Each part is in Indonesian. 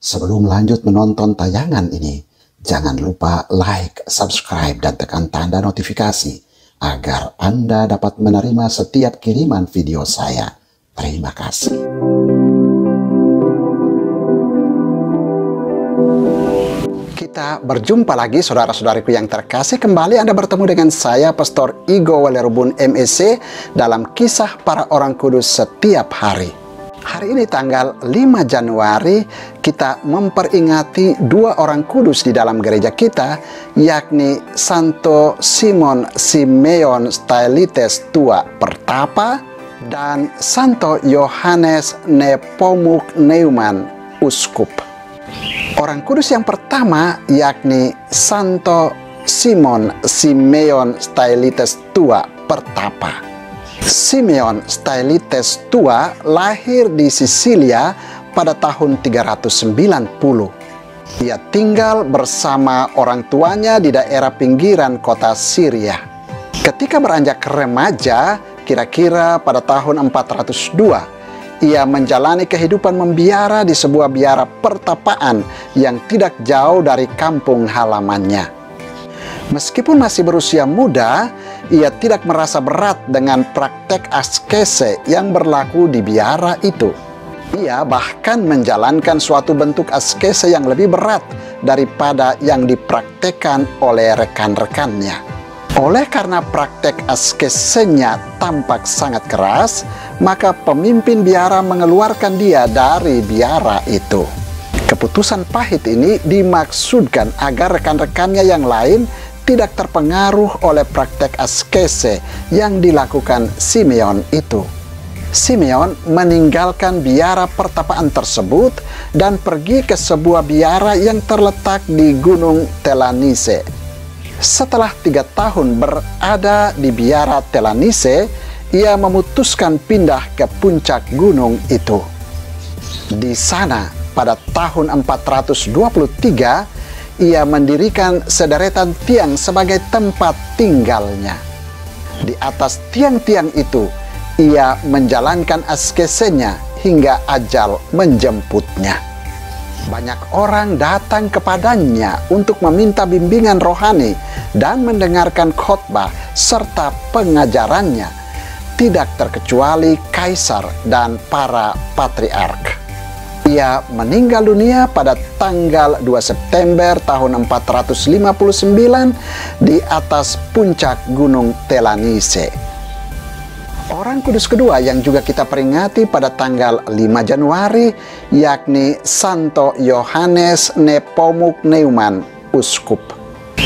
Sebelum lanjut menonton tayangan ini, jangan lupa like, subscribe, dan tekan tanda notifikasi agar Anda dapat menerima setiap kiriman video saya. Terima kasih. Kita berjumpa lagi, saudara-saudariku yang terkasih. Kembali Anda bertemu dengan saya, Pastor Igo Walerubun MEC, dalam Kisah Para Orang Kudus Setiap Hari. Hari ini tanggal 5 Januari, kita memperingati dua orang kudus di dalam gereja kita, yakni Santo Simon Simeon Stylites Tua Pertapa dan Santo Yohanes Nepomuk Neumann Uskup. Orang kudus yang pertama yakni Santo Simon Simeon Stylites Tua Pertapa. Simeon Stylites Tua lahir di Sisilia pada tahun 390. Ia tinggal bersama orang tuanya di daerah pinggiran kota Syria. Ketika beranjak remaja, kira-kira pada tahun 402, ia menjalani kehidupan membiara di sebuah biara pertapaan yang tidak jauh dari kampung halamannya. Meskipun masih berusia muda, ia tidak merasa berat dengan praktek askese yang berlaku di biara itu. Ia bahkan menjalankan suatu bentuk askese yang lebih berat daripada yang dipraktekkan oleh rekan-rekannya. Oleh karena praktek askesenya tampak sangat keras, maka pemimpin biara mengeluarkan dia dari biara itu. Keputusan pahit ini dimaksudkan agar rekan-rekannya yang lain tidak terpengaruh oleh praktek askese yang dilakukan Simeon itu. Simeon meninggalkan biara pertapaan tersebut dan pergi ke sebuah biara yang terletak di Gunung Telanise. Setelah 3 tahun berada di biara Telanise, ia memutuskan pindah ke puncak gunung itu. Di sana, pada tahun 423, ia mendirikan sederetan tiang sebagai tempat tinggalnya. Di atas tiang-tiang itu, ia menjalankan askesenya hingga ajal menjemputnya. Banyak orang datang kepadanya untuk meminta bimbingan rohani dan mendengarkan khotbah serta pengajarannya, tidak terkecuali kaisar dan para patriark. Ia meninggal dunia pada tanggal 2 September tahun 459 di atas puncak Gunung Telanise. Orang kudus kedua yang juga kita peringati pada tanggal 5 Januari yakni Santo Yohanes Nepomuk Neumann Uskup.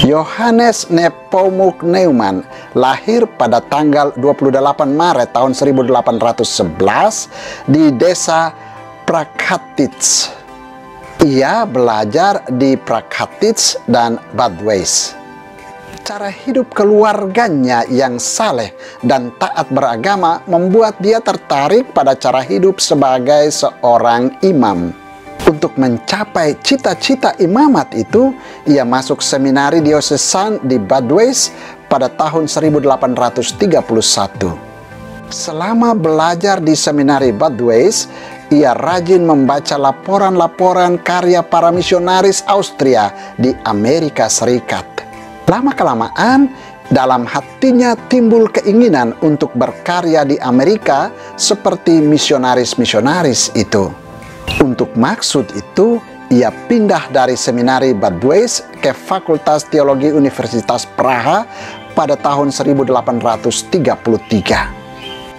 Yohanes Nepomuk Neumann lahir pada tanggal 28 Maret tahun 1811 di desa Prakhatitz. Ia belajar di Prakhatitz dan Badweis. Cara hidup keluarganya yang saleh dan taat beragama membuat dia tertarik pada cara hidup sebagai seorang imam. Untuk mencapai cita-cita imamat itu, ia masuk seminari diosesan di Badweis pada tahun 1831. Selama belajar di seminari Badweis, ia rajin membaca laporan-laporan karya para misionaris Austria di Amerika Serikat. Lama-kelamaan, dalam hatinya timbul keinginan untuk berkarya di Amerika seperti misionaris-misionaris itu. Untuk maksud itu, ia pindah dari seminari Badweis ke Fakultas Teologi Universitas Praha pada tahun 1833.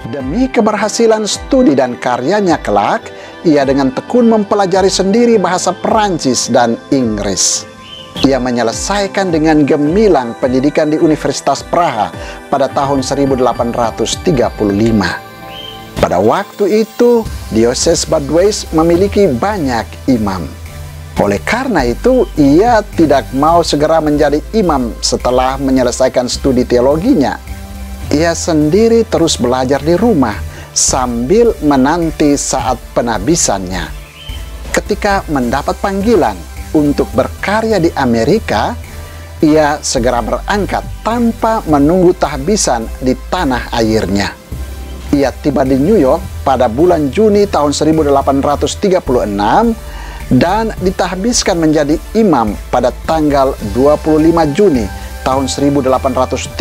Demi keberhasilan studi dan karyanya kelak, ia dengan tekun mempelajari sendiri bahasa Perancis dan Inggris. Ia menyelesaikan dengan gemilang pendidikan di Universitas Praha pada tahun 1835. Pada waktu itu, dioses Badweis memiliki banyak imam. Oleh karena itu, ia tidak mau segera menjadi imam setelah menyelesaikan studi teologinya. Ia sendiri terus belajar di rumah sambil menanti saat penabisannya. Ketika mendapat panggilan untuk berkarya di Amerika, ia segera berangkat tanpa menunggu tahbisan di tanah airnya. Ia tiba di New York pada bulan Juni tahun 1836 dan ditahbiskan menjadi imam pada tanggal 25 Juni tahun 1836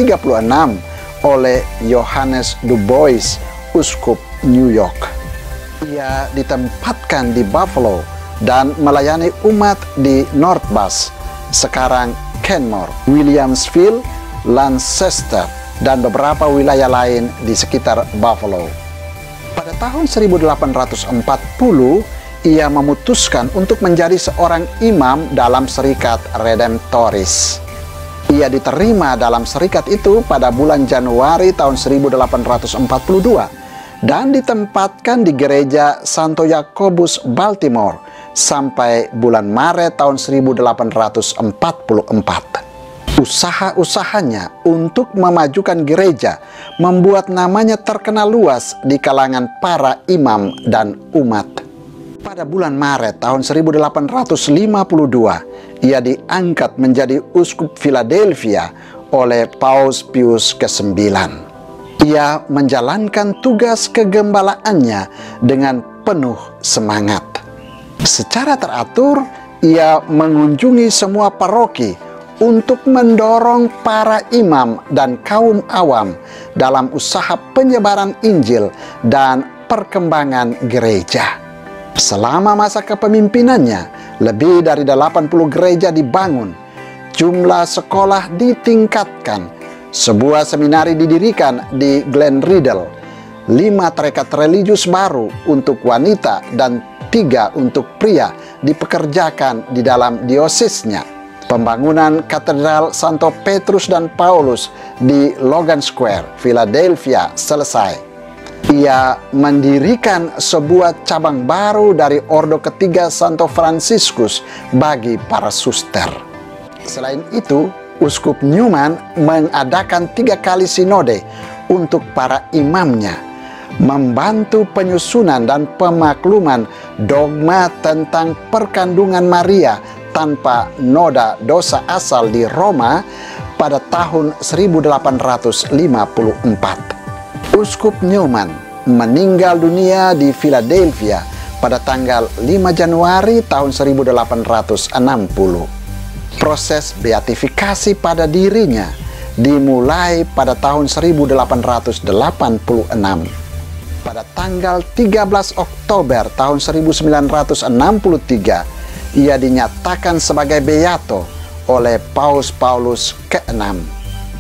oleh Johannes Du Bois, uskup New York. Ia ditempatkan di Buffalo dan melayani umat di North Bass, sekarang Kenmore, Williamsville, Lancaster, dan beberapa wilayah lain di sekitar Buffalo. Pada tahun 1840, ia memutuskan untuk menjadi seorang imam dalam Serikat Redemptoris. Ia diterima dalam serikat itu pada bulan Januari tahun 1842 dan ditempatkan di gereja Santo Yakobus, Baltimore sampai bulan Maret tahun 1844. Usaha-usahanya untuk memajukan gereja membuat namanya terkenal luas di kalangan para imam dan umat. Pada bulan Maret tahun 1852, ia diangkat menjadi uskup Philadelphia oleh Paus Pius ke-9. Ia menjalankan tugas kegembalaannya dengan penuh semangat. Secara teratur, ia mengunjungi semua paroki untuk mendorong para imam dan kaum awam dalam usaha penyebaran Injil dan perkembangan gereja. Selama masa kepemimpinannya, lebih dari 80 gereja dibangun, jumlah sekolah ditingkatkan, sebuah seminari didirikan di Glen Riddle, 5 tarekat religius baru untuk wanita dan 3 untuk pria dipekerjakan di dalam diosesnya. Pembangunan katedral Santo Petrus dan Paulus di Logan Square, Philadelphia selesai. Ia mendirikan sebuah cabang baru dari Ordo ketiga Santo Fransiskus bagi para suster. Selain itu, Uskup Newman mengadakan 3 kali sinode untuk para imamnya, membantu penyusunan dan pemakluman dogma tentang perkandungan Maria tanpa noda dosa asal di Roma pada tahun 1854. Uskup Newman meninggal dunia di Philadelphia pada tanggal 5 Januari tahun 1860. Proses beatifikasi pada dirinya dimulai pada tahun 1886. Pada tanggal 13 Oktober tahun 1963, ia dinyatakan sebagai beato oleh Paus Paulus ke-6.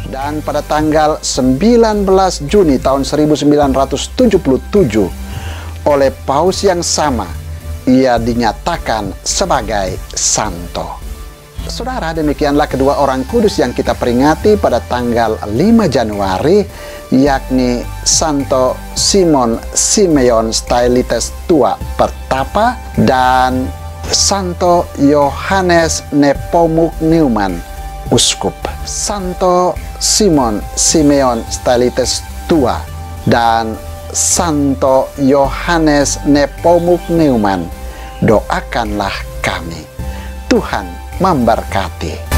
Dan pada tanggal 19 Juni tahun 1977 oleh Paus yang sama, ia dinyatakan sebagai santo. Saudara, demikianlah kedua orang kudus yang kita peringati pada tanggal 5 Januari, yakni Santo Simon Simeon Stylites Tua Pertapa dan Santo Johannes Nepomuk Newman, uskup. Santo Simon Simeon Stylites Tua dan Santo Johannes Nepomuk Newman, doakanlah kami. Tuhan memberkati.